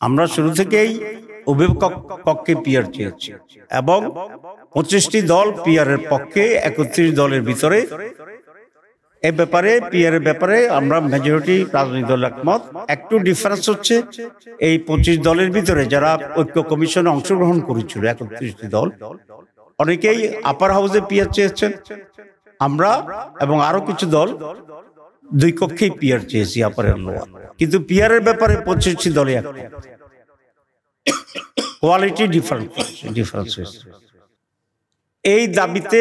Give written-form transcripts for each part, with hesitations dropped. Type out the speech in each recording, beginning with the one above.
আমরা শুরু থেকেই উভয় পক্ষে পিআর চেয়েছি এবং 25টি দল পিআরের পক্ষে, 31 দলের ভিতরে এই ব্যাপারে পিআরের ব্যাপারে আমরা মেজরিটি রাজনৈতিক দল একমত। একটু ডিফারেন্স হচ্ছে এই 25 দলের ভিতরে যারা ঐক্য কমিশনে অংশগ্রহণ করেছিল 31টি দল, অনেকেই আপার হাউসে পিআর চেয়েছেন। আমরা এবং আরো কিছু দল দুই কক্ষেই পিআর চেয়েছি, আপার এবং লোয়ার। কিন্তু পিআরের ব্যাপারে 25টি দলে একমত। কোয়ালিটি ডিফারেন্স হয়েছে। এই দাবিতে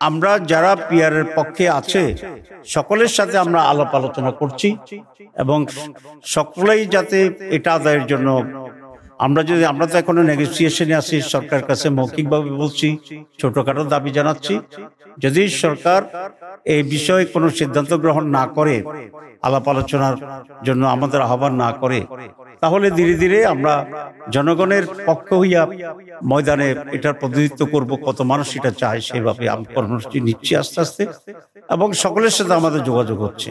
আমরা যারা পিআরের পক্ষে আছে সকলের সাথে আমরা আলাপ আলোচনা করছি এবং সকলেই যাতে এটা আদায়ের জন্য আমরা তো এখনো নেগোসিয়েশনে আছি, সরকারের কাছে মৌখিকভাবে বলছি, ছোটখাটো দাবি জানাচ্ছি। যদি সরকার এই বিষয়ে কোনো সিদ্ধান্ত গ্রহণ না করে, আলাপ আলোচনার জন্য আমাদের আহ্বান না করে, তাহলে ধীরে ধীরে আমরা জনগণের পক্ষ হইয়া ময়দানে এটার প্রতিনিধিত্ব করব। কত মানুষ এটা চায় সেভাবে আমি কর্মসূচি নিচ্ছি আস্তে আস্তে, এবং সকলের সাথে আমাদের যোগাযোগ হচ্ছে।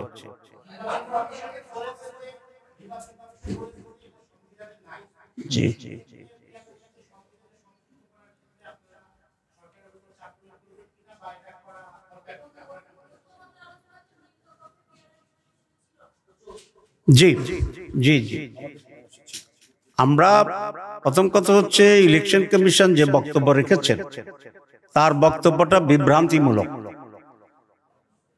জি জি জি জি জি আমরা প্রথম কথা হচ্ছে ইলেকশন কমিশন যে বক্তব্য রেখেছেন তার বক্তব্যটা বিভ্রান্তিমূলক।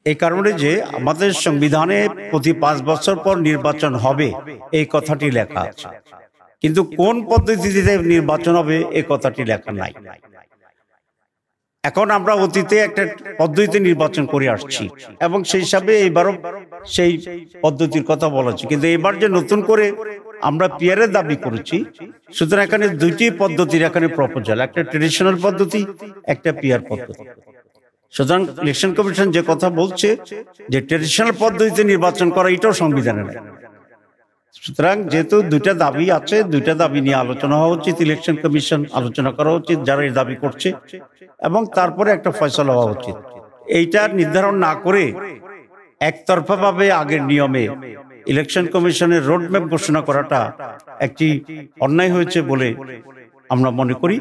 এই কারণে যে আমাদের সংবিধানে প্রতি 5 বছর পর নির্বাচন হবে এই কথাটি লেখা আছে, কিন্তু কোন পদ্ধতিতে নির্বাচন হবে এই কথাটি লেখা নাই। এখন আমরা অতীতে একটা পদ্ধতিতে নির্বাচন করে আসছি এবং সেই হিসাবে এবারও সেই পদ্ধতির কথা বলেছি, কিন্তু এবার যে নতুন করে আমরা পিআরের দাবি করেছি, সুতরাং এখানে দুইটি পদ্ধতির এখানে প্রপোজাল, একটা ট্রেডিশনাল পদ্ধতি, একটা পিআর পদ্ধতি। সুতরাং ইলেকশন কমিশন যে কথা বলছে যে ট্রেডিশনাল পদ্ধতিতে নির্বাচন করা, এটাও সংবিধানে নেই। সুতরাং যেহেতু দুইটা দাবি আছে, দুইটা দাবি নিয়ে আলোচনা হওয়া উচিত, ইলেকশন কমিশন আলোচনা করা উচিত যারা এই দাবি করছে, এবং তারপরে একটা ফয়সালা হওয়া উচিত। এইটা নির্ধারণ না করে একতরফা ভাবে আগের নিয়মে ইলেকশন কমিশনের রোডম্যাপ ঘোষণা করাটা একটি অন্যায় হয়েছে বলে আমরা মনে করি।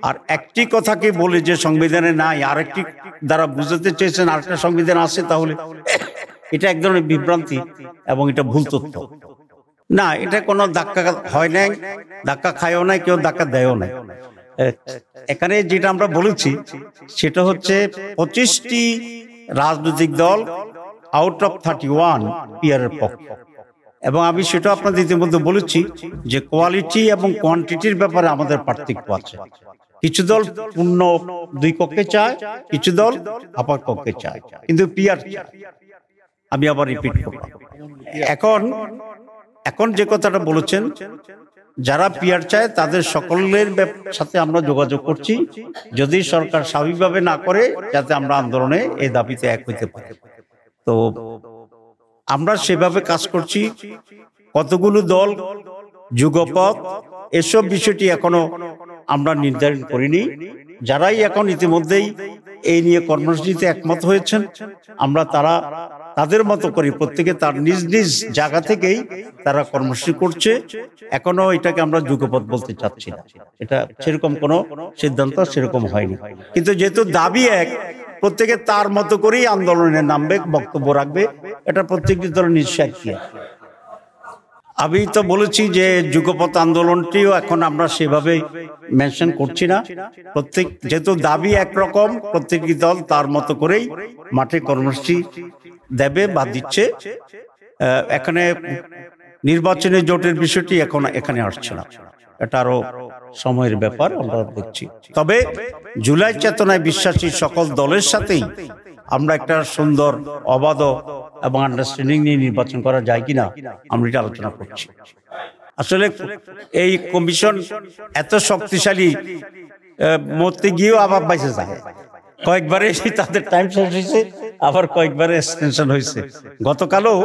আর একটি কথাকে বলে যে সংবিধানে নাই, আরেকটি দ্বারা বুঝাতে চেয়েছেন আরেকটা সংবিধান আছে, তাহলে এটা এক ধরনের বিভ্রান্তি এবং এটা ভুল তথ্য। না, এটা কোনো ধাক্কা হয় নাই, ধাক্কা খায়ও নাই, কেউ ধাক্কা দেয়ও নাই। এখানে যেটা আমরা বলেছি সেটা হচ্ছে 25টি রাজনৈতিক দল আউট অফ 31 পিআরের পক্ষে, এবং আমি সেটা আপনাদের ইতিমধ্যে বলেছি যে কোয়ালিটি এবং কোয়ান্টিটির ব্যাপারে আমাদের পার্থক্য আছে। কিছু দল পূর্ণ দুই কক্ষে চায়, কিছু দল আপার কক্ষে চায়, কিন্তু পিআর আমি আবার রিপিট করব। এখন যে কথাটা বলেছেন, যারা পিআর চায় তাদের সকলের সাথে আমরা যোগাযোগ করছি, যদি সরকার স্বাভাবিকভাবে না করে, যাতে আমরা আন্দোলনে এই দাবিতে এক হইতে পারি। তো আমরা সেভাবে কাজ করছি। কতগুলো দল, যুগপথ, এসব বিষয়টি এখনো আমরা নির্ধারণ করিনি। যারাই এখন ইতিমধ্যেই এই নিয়ে কর্মসূচিতে একমত হয়েছেন, আমরা তাদের মতো করে প্রত্যেকে তার নিজ নিজ জায়গা থেকেই তারা কর্মসূচি করছে। এখনো এটাকে আমরা যুগপথ বলতে চাচ্ছি না, এটা সেরকম কোনো সিদ্ধান্ত সেরকম হয়নি। কিন্তু যেহেতু দাবি এক, প্রত্যেকে তার মতো করেই আন্দোলনে নামবে, বক্তব্য রাখবে, এটা প্রত্যেকটি দলের নিশ্চয়। আমি তো বলেছি যে যুগপথ আন্দোলনটিও এখন আমরা সেভাবে মেনশন করছি না। যেহেতু দাবি একরকম, প্রত্যেকটি দল তার মতো করেই মাঠে কর্মসূচি দেবে বা দিচ্ছে। এখানে নির্বাচনের জোটের বিষয়টি এখন এখানে আসছে না, এটা আরো সময়ের ব্যাপার, আমরা দেখছি। তবে জুলাই চেতনায় বিশ্বাসী সকল দলের সাথেই আমরা একটা সুন্দর, অবাধ এবং আন্ডারস্ট্যান্ডিং নিয়ে নির্বাচন করা যায় কিনা আমরা এটা আলোচনা করছি। আসলে এই কমিশন এত শক্তিশালী, মরতে গিয়েও আবার বাইসে যায়। কয়েকবারে তাদের টাইম শেষ হয়েছে, আবার কয়েকবারে এক্সটেনশন হয়েছে। গতকালও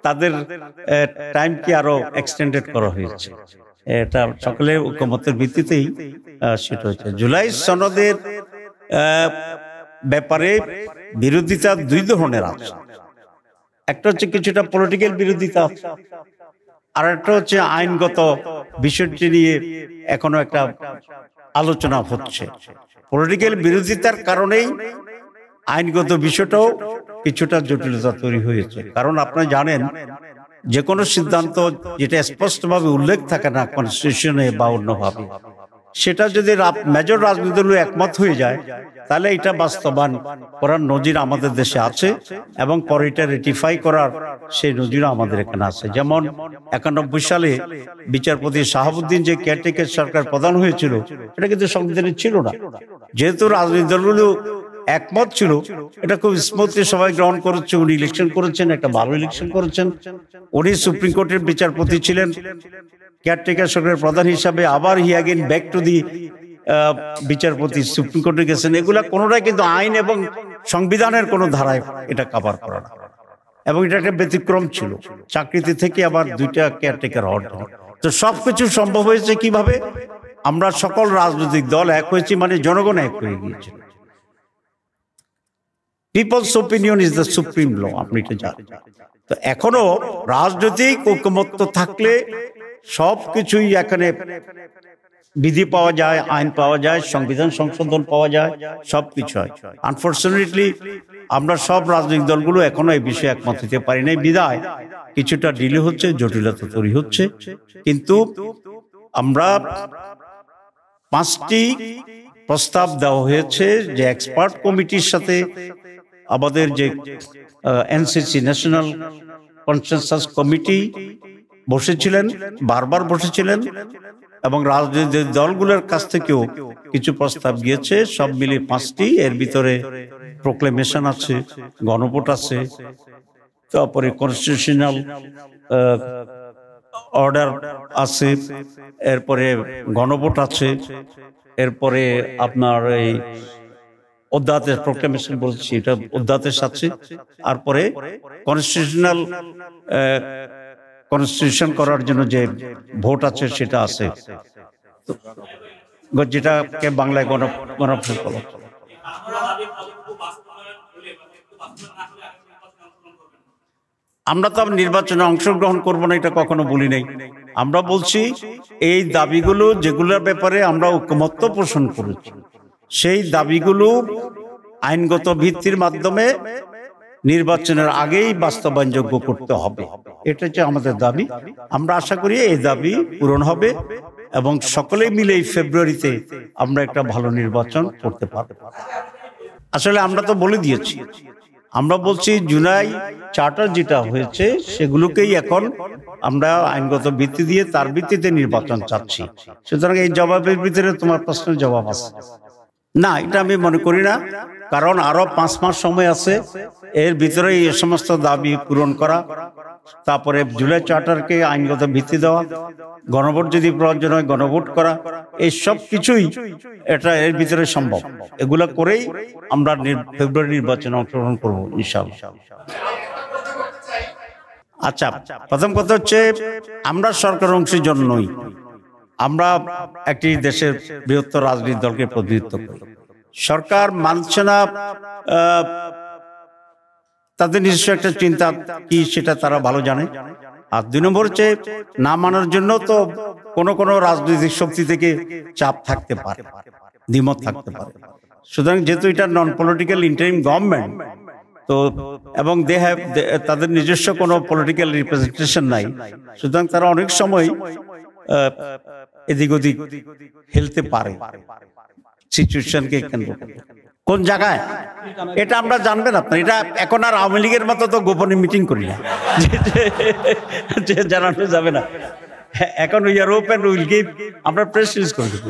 তাদের টাইমকে আরো এক্সটেন্ডেড করা হয়েছে। এটা সকলের ঐকমত্যের ভিত্তিতেই সেটা হয়েছে। জুলাই সনদের ব্যাপারে বিরোধিতা দুই ধরনের আছে। একটা হচ্ছে কিছুটা পলিটিক্যাল বিরোধিতা আছে, আর একটা হচ্ছে আইনগত বিষয়টি নিয়ে এখনো একটা আলোচনা হচ্ছে। পলিটিক্যাল বিরোধিতার কারণেই আইনগত বিষয়টাও কিছুটা জটিলতা তৈরি হয়েছে। কারণ আপনারা জানেন যে কোনো সিদ্ধান্ত যেটা স্পষ্টভাবে উল্লেখ থাকে না কনস্টিটিউশনে বা অন্যভাবে, সেটা যদি মেজর রাজনৈতিক দল একমত হয়ে যায় তাহলে এটা বাস্তবায়ন করার নজির আমাদের দেশে আছে এবং পরে এটা রেটিফাই করার সেই নজিরও আমাদের এখানে আছে। যেমন 91 সালে বিচারপতি শাহাবুদ্দিন যে কেয়ারটেকার সরকার প্রধান হয়েছিল, এটা কিন্তু সংবিধানে ছিল না। যেহেতু রাজনৈতিক দলগুলো একমত ছিল, এটা খুব স্মুথলি সবাই গ্রহণ করেছে। উনি ইলেকশন করেছেন, একটা ভালো ইলেকশন করেছেন। উনি সুপ্রিম কোর্টের বিচারপতি ছিলেন, কেয়ারটেকার সরকারের প্রধান হিসাবে। আবার হি অ্যাগেন ব্যাক টু দি বিচারপতি, সুপ্রিম কোর্টে গেছেন। এগুলা কোনোটাই কিন্তু আইন এবং সংবিধানের কোনো ধারায় এটা কভার করা না, এবং এটা একটা ব্যতিক্রম ছিল। চাকরিতে থেকে আবার 2টা কেয়ারটেকার হওয়ার জন্য। তো সবকিছু সম্ভব হয়েছে কিভাবে? আমরা সকল রাজনৈতিক দল এক হয়েছি, মানে জনগণ এক হয়ে গিয়েছে। People's opinion is the supreme law, আপনি এটা জানেন। তো এখনো রাজনৈতিক ঐকমত্য থাকলে সবকিছুই এখানে বিধি পাওয়া যায়, আইন পাওয়া যায়, সংবিধান সংশোধন পাওয়া যায়, সবকিছু হয়। আনফরচুনেটলি আমরা সব রাজনৈতিক দলগুলো এখনো এই বিষয়ে একমত হতে পারি নাই, বিধায় কিছুটা ডিলে হচ্ছে, জটিলতা তৈরি হচ্ছে। কিন্তু আমরা 5টি প্রস্তাব দেওয়া হয়েছে যে এক্সপার্ট কমিটির সাথে আমাদের যে এনসিসি ন্যাশনাল কনসেনসাস কমিটি বসেছিলেন, বারবার বসেছিলেন, এবং রাজনৈতিক দলগুলোর কাছ থেকেও কিছু প্রস্তাব গিয়েছে। সব মিলিয়ে 5টি। এর ভিতরে প্রোক্লেমেশন আছে, গণভোট আছে, তারপরে কনস্টিটিউশনাল অর্ডার আছে, এরপরে গণভোট আছে, এরপরে আপনার এই অধ্যাদেশ, প্রোক্লেমেশন বলছি, এটা অধ্যাদেশ আছে। তারপরে কনস্টিটিউশন করার জন্য যে ভোট আছে সেটা আছে, যেটাকে বাংলায় গণভোট বলা। আমরা তো নির্বাচনে অংশগ্রহণ করবো না, এটা কখনো বলি নাই। আমরা বলছি এই দাবিগুলো যেগুলোর ব্যাপারে আমরা ঐকমত্য পোষণ করেছি, সেই দাবিগুলো আইনগত ভিত্তির মাধ্যমে নির্বাচনের আগেই বাস্তবায়নযোগ্য করতে হবে। এটা হচ্ছে আমাদের দাবি। আমরা আশা করি এই দাবি পূরণ হবে এবং সকলে মিলে এই ফেব্রুয়ারিতে আমরা একটা ভালো নির্বাচন করতে পারব। আসলে আমরা তো বলে দিয়েছি, আমরা বলছি জুলাই চার্টার যেটা হয়েছে সেগুলোকেই এখন আমরা আইনগত ভিত্তি দিয়ে তার ভিত্তিতে নির্বাচন চাচ্ছি। সুতরাং এই জবাবের ভিতরে তোমার প্রশ্নের জবাব আছে না, এটা আমি মনে করি না। কারণ আরো 5 মাস সময় আছে, এর ভিতরে এই সমস্ত দাবি পূরণ করা, তারপরে জুলাই চার্টারকে আইনগত ভিত্তি দেওয়া, গণভোট যদি প্রয়োজন হয় গণভোট করা, এই সব কিছুই এটা এর ভিতরে সম্ভব। এগুলা করেই আমরা ফেব্রুয়ারি নির্বাচনে অংশগ্রহণ করবো ইনশাআল্লাহ। আচ্ছা, প্রথম কথা হচ্ছে আমরা সরকার অংশের জন্য নই, আমরা একটি দেশের বৃহত্তর রাজনৈতিক দলকে প্রতিনিধিত্ব করি। সরকার মানছে না, তাদের নিজস্ব একটা চিন্তা কি সেটা তারা ভালো জানে। আর 2 নম্বর হচ্ছে না মানার জন্য তো কোনো রাজনৈতিক শক্তি থেকে চাপ থাকতে পারে, দ্বিমত থাকতে পারে। সুতরাং যেহেতু এটা নন পলিটিক্যাল ইন্টারিম গভর্নমেন্ট, তো এবং তাদের নিজস্ব কোনো পলিটিক্যাল রিপ্রেজেন্টেশন নাই, সুতরাং তারা অনেক সময় এদিক ওদিক হেলতে পারে সিচুয়েশনকে কেন্দ্র করে। কোন জায়গায় এটা আমরা জানবেন আপনার। এটা এখন আর আওয়ামী লীগের মতো তো গোপনে মিটিং করি না যে জানানো যাবে না। এখন ইউরোপিয়ান উইল গিভ, আমরা প্রেস রিলিজ করে দেব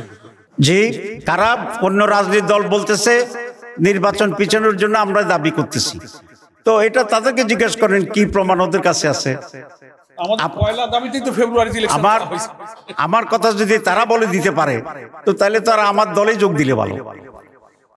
যে কারা অন্য রাজনৈতিক দল বলতেছে নির্বাচন পিছানোর জন্য আমরা দাবি করতেছি। তো এটা তাদেরকে জিজ্ঞেস করেন কি প্রমাণ ওদের কাছে আছে। আমার কথা যদি তারা বলে দিতে পারে তো তাহলে তো আর আমার দলে যোগ দিলে ভালো।